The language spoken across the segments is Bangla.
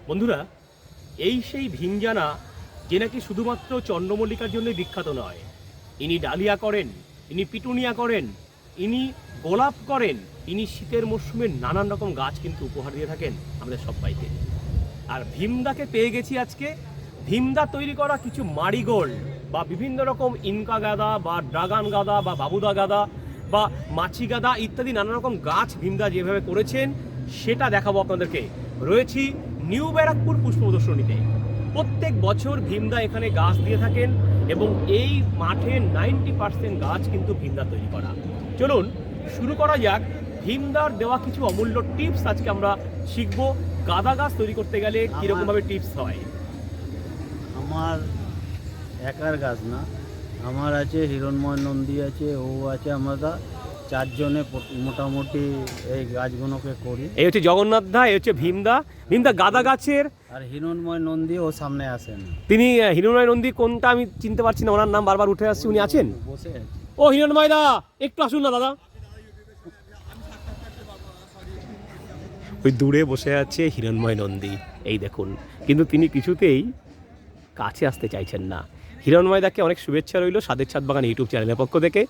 বন্ধুরা, এই সেই ভীমজানা যে নাকি শুধুমাত্র চন্দ্রমল্লিকার জন্যই বিখ্যাত নয়। ইনি ডালিয়া করেন, ইনি পিটুনিয়া করেন, ইনি গোলাপ করেন, ইনি শীতের মরশুমে নানান রকম গাছ কিন্তু উপহার দিয়ে থাকেন আমাদের সবাইকে। আর ভীমদাকে পেয়ে গেছি আজকে। ভীমদা তৈরি করা কিছু মারিগোল্ড বা বিভিন্ন রকম ইনকা গাঁদা বা ড্রাগন গাঁদা বা বাবুদা গাঁদা বা মাছি গাঁদা ইত্যাদি নানা রকম গাছ ভীমদা যেভাবে করেছেন সেটা দেখাবো আপনাদেরকে। রয়েছি নিউ ব্যারাকপুর পুষ্প প্রদর্শনীতে। প্রত্যেক বছর ভীমদা এখানে গাছ দিয়ে থাকেন এবং এই মাঠে 90% গাছ কিন্তু ভীমদা তৈরি করা। চলুন শুরু করা যাক। ভীমদার দেওয়া কিছু অমূল্য টিপস আজকে আমরা শিখবো। গাঁদা গাছ তৈরি করতে গেলে কীরকমভাবে টিপস হয়। আমার একার গাছ না, আমার আছে হিরণময় নন্দী আছে, ও আছে, আমরা চারজনে মোটামুটি এই গাছগুলোকে করি। এই হচ্ছে জগন্নাথ দা, এই হচ্ছে ভীমদা। ভীমদা গাঁদা গাছের আর হিরণময় নন্দী ও সামনে আসেন। তিনি হিরণময় নন্দী কোনটা আমি চিনতে পারছি না, ওনার নাম বারবার উঠে আসছে। উনি আছেন? বসে আছে। ও হিরণময় দা, একটু আসুন না দাদা। ওই দূরে বসে আছে হিরণময় নন্দী, এই দেখুন। কিন্তু তিনি কিছুতেই কাছে আসতে চাইছেন না। হিরণময় দাকে অনেক শুভেচ্ছা রইল স্বাদের ছাদ বাগান ইউটিউব চ্যানেলের পক্ষ থেকে।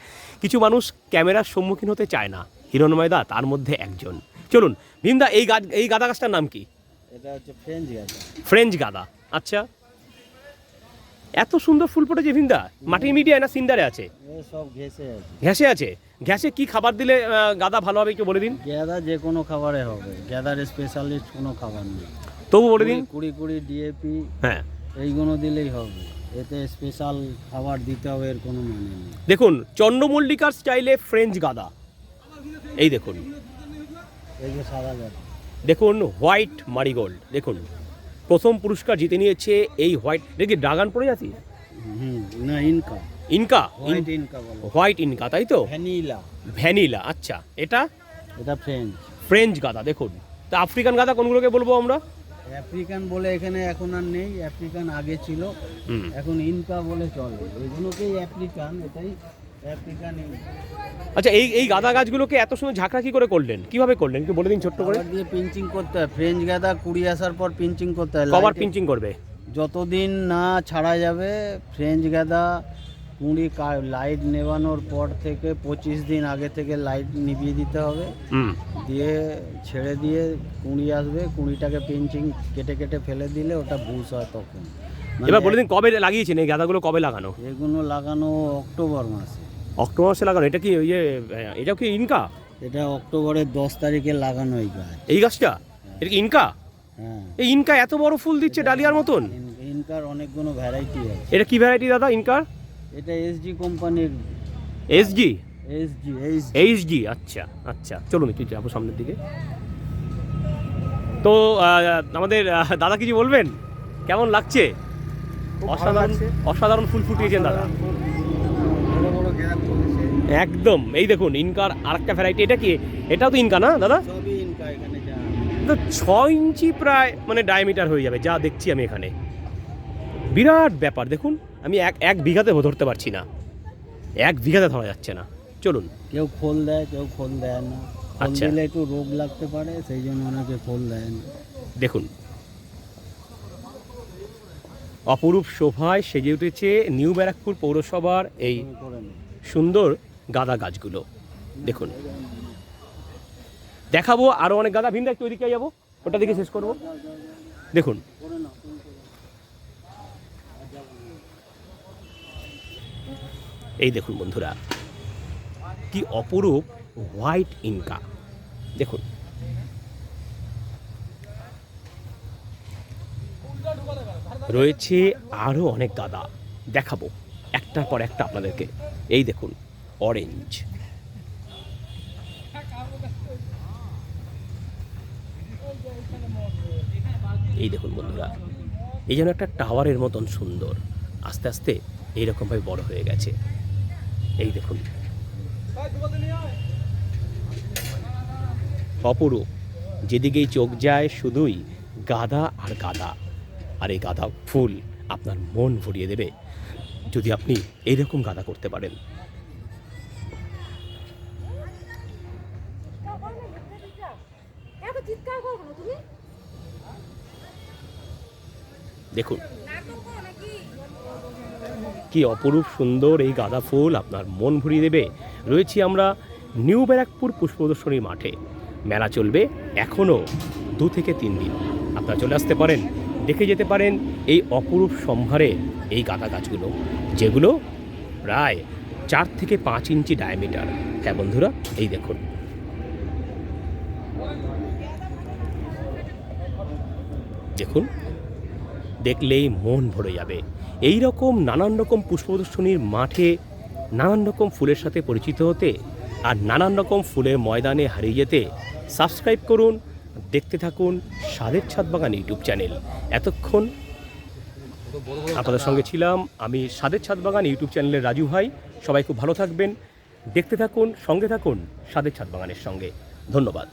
কিছু মানুষ ক্যামেরার সম্মুখীন হতে চায় না, হিরণময় দা তার মধ্যে একজন। চলুন ভীমদা, এই গাঁদা গাছটার নাম কি? এটা হচ্ছে ফ্রেঞ্চ গাছ। ফ্রেঞ্চ গাঁদা, আচ্ছা। এত সুন্দর ফুল ফুটেছে ভীমদা। মাটির মিডিয়ায় না সিন্ডারে আছে? সব ঘেসে আছে। ঘ্যাসে আছে। ঘ্যাসে কি খাবার দিলে গাঁদা ভালো হবে একটু বলে দিন। গাঁদা যে কোনো খাবারে হবে, গাঁদার স্পেশালিস্ট কোনো খাবার নেই। তবু বলে দিন। কুড়ি ডিএপি, হ্যাঁ, এইগুলো দিলেই হবে। এতে স্পেশাল খাবার দিতে হবে এর কোনো মানে নেই। দেখুন চন্দ্রমল্লিকার স্টাইলে ফ্রেঞ্চ গাঁদা, এই দেখুন। এই যে সাদা গাছ, দেখুন হোয়াইট মারিগোল্ড, দেখুন প্রথম পুরস্কার জিতে নিয়েছে এই হোয়াইট। দেখি ড্রাগন পড়ে যাচ্ছি। না ইনকা, ইনকা, হোয়াইট ইনকা বলে। হোয়াইট ইনকা, তাই তো? ভ্যানিলা, ভ্যানিলা, আচ্ছা। এটা ফ্রেঞ্চ। ফ্রেঞ্চ গাঁদা, দেখুন। তা আফ্রিকান গাঁদা কোনগুলোকে বলবো আমরা? আফ্রিকান বলে এখানে এখন আর নেই, আফ্রিকান আগে ছিল, এখন ইনকা বলে চলে। এগুলোকেই আফ্রিকান, এটাই আফ্রিকান। আচ্ছা, এই গাঁদা গাছগুলোকে এত সুন্দর ঝাঁকড়া কি করে করলেন, কিভাবে করলেন একটু বলে দিন ছোট্ট করে। দিয়ে পিঞ্চিং করতে হয়। ফ্রেঞ্চ গাঁদা কুড়ি আসার পর পিঞ্চিং করতে হয়। কবার পিঞ্চিং করবে? যতদিন না ছাড়া যাবে। ফ্রেঞ্চ গাঁদা কুঁড়ি লাইট নেভানোর পর থেকে 25 দিন আগে থেকে লাইট নিভিয়ে দিতে হবে। দিয়ে ছেড়ে দিয়ে কুঁড়ি আসবে, কুঁড়িটাকে পিঞ্চিং কেটে কেটে ফেলে দিলে ওটা বুশ হয় তখন। এবার বলে দিন কবে লাগিয়েছেন এই গাঁদাগুলো, কবে লাগানো? এগুলো লাগানো অক্টোবর মাসে। অক্টোবর মাসে লাগানো। এটা কি এটাও কি ইনকা? এটা অক্টোবরের 10 তারিখে লাগানো এই গাছ। এই গাছটা এটা কি ইনকা? হ্যাঁ। এই ইনকা এত বড় ফুল দিচ্ছে ডালিয়ার মতন? ইনকার অনেকগুলো ভ্যারাইটি আছে। এটা কি ভ্যারাইটি দাদা ইনকার? এটা এসজি কোম্পানির। এসজি? এইচডি। আচ্ছা আচ্ছা, চলুন একটু যাবো সামনের দিকে। তো আমাদের দাদা কিছু বলবেন, কেমন লাগছে? অসাধারণ, অসাধারণ ফুল ফুটিয়েছেন দাদা, একদম। এই দেখুন ইনকার আরেকটা ভ্যারাইটি। এটা কি? এটাও তো ইনকা না দাদা? সবই ইনকা। এখানে যা তো 6 ইঞ্চি প্রায় মানে ডায়ামিটার হয়ে যাবে যা দেখছি আমি এখানে। বিরাট ব্যাপার দেখুন। আমি এক বিঘাতে ধরতে পারছি না, এক বিঘাতে ধরা যাচ্ছে না। চলুন। কেউ খোল দেয়, কেউ খোল দেয় না। খোল আচ্ছা। দিলে একটু রোগ লাগতে পারে, সেই জন্য অনেকে খোল দেয় না। দেখুন অপরূপ শোভায় সেজে উঠেছে নিউ ব্যারাকপুর পৌরসভার এই সুন্দর গাঁদা গাছগুলো। দেখুন দেখাবো আরও অনেক গাঁদা। ভিন্দা একটু ওইদিকে যাবো, ওটা দিকে শেষ করবো। দেখুন এই দেখুন বন্ধুরা, কি অপরূপ হোয়াইট ইনকা। দেখুন রয়েছে আরও অনেক গাঁদা, দেখাবো একটার পর একটা আপনাদেরকে। এই দেখুন অরেঞ্জ, এই দেখুন বন্ধুরা, এই যেন একটা টাওয়ারের মতন সুন্দর, আস্তে আস্তে এইরকমভাবে বড় হয়ে গেছে। এই দেখুন অপরূপ, যেদিকেই চোখ যায় শুধুই গাঁদা আর গাঁদা। আর এই গাঁদা ফুল আপনার মন ভরিয়ে দেবে যদি আপনি এইরকম গাঁদা করতে পারেন। দেখুন কি অপরূপ সুন্দর এই গাঁদা ফুল, আপনার মন ভরিয়ে দেবে। রয়েছি আমরা নিউ ব্যারাকপুর পুষ্প প্রদর্শনীর মাঠে। মেলা চলবে এখনও 2 থেকে 3 দিন। আপনারা চলে আসতে পারেন, দেখে যেতে পারেন এই অপরূপ সম্ভারে এই গাঁদা গাছগুলো, যেগুলো প্রায় 4 থেকে 5 ইঞ্চি ডায়ামিটার। হ্যাঁ বন্ধুরা, এই দেখুন দেখুন, দেখলেই মন ভরে যাবে। এই রকম নানান রকম পুষ্প প্রদর্শনীর মাঠে নানান রকম ফুলের সাথে পরিচিত হতে আর নানান রকম ফুলের ময়দানে হারিয়ে যেতে সাবস্ক্রাইব করুন, দেখতে থাকুন স্বাদের ছাদ বাগান ইউটিউব চ্যানেল। এতক্ষণ আপনাদের সঙ্গে ছিলাম আমি, স্বাদের ছাদ বাগান ইউটিউব চ্যানেলের রাজু ভাই। সবাই খুব ভালো থাকবেন, দেখতে থাকুন, সঙ্গে থাকুন স্বাদের ছাদ বাগানের সঙ্গে। ধন্যবাদ।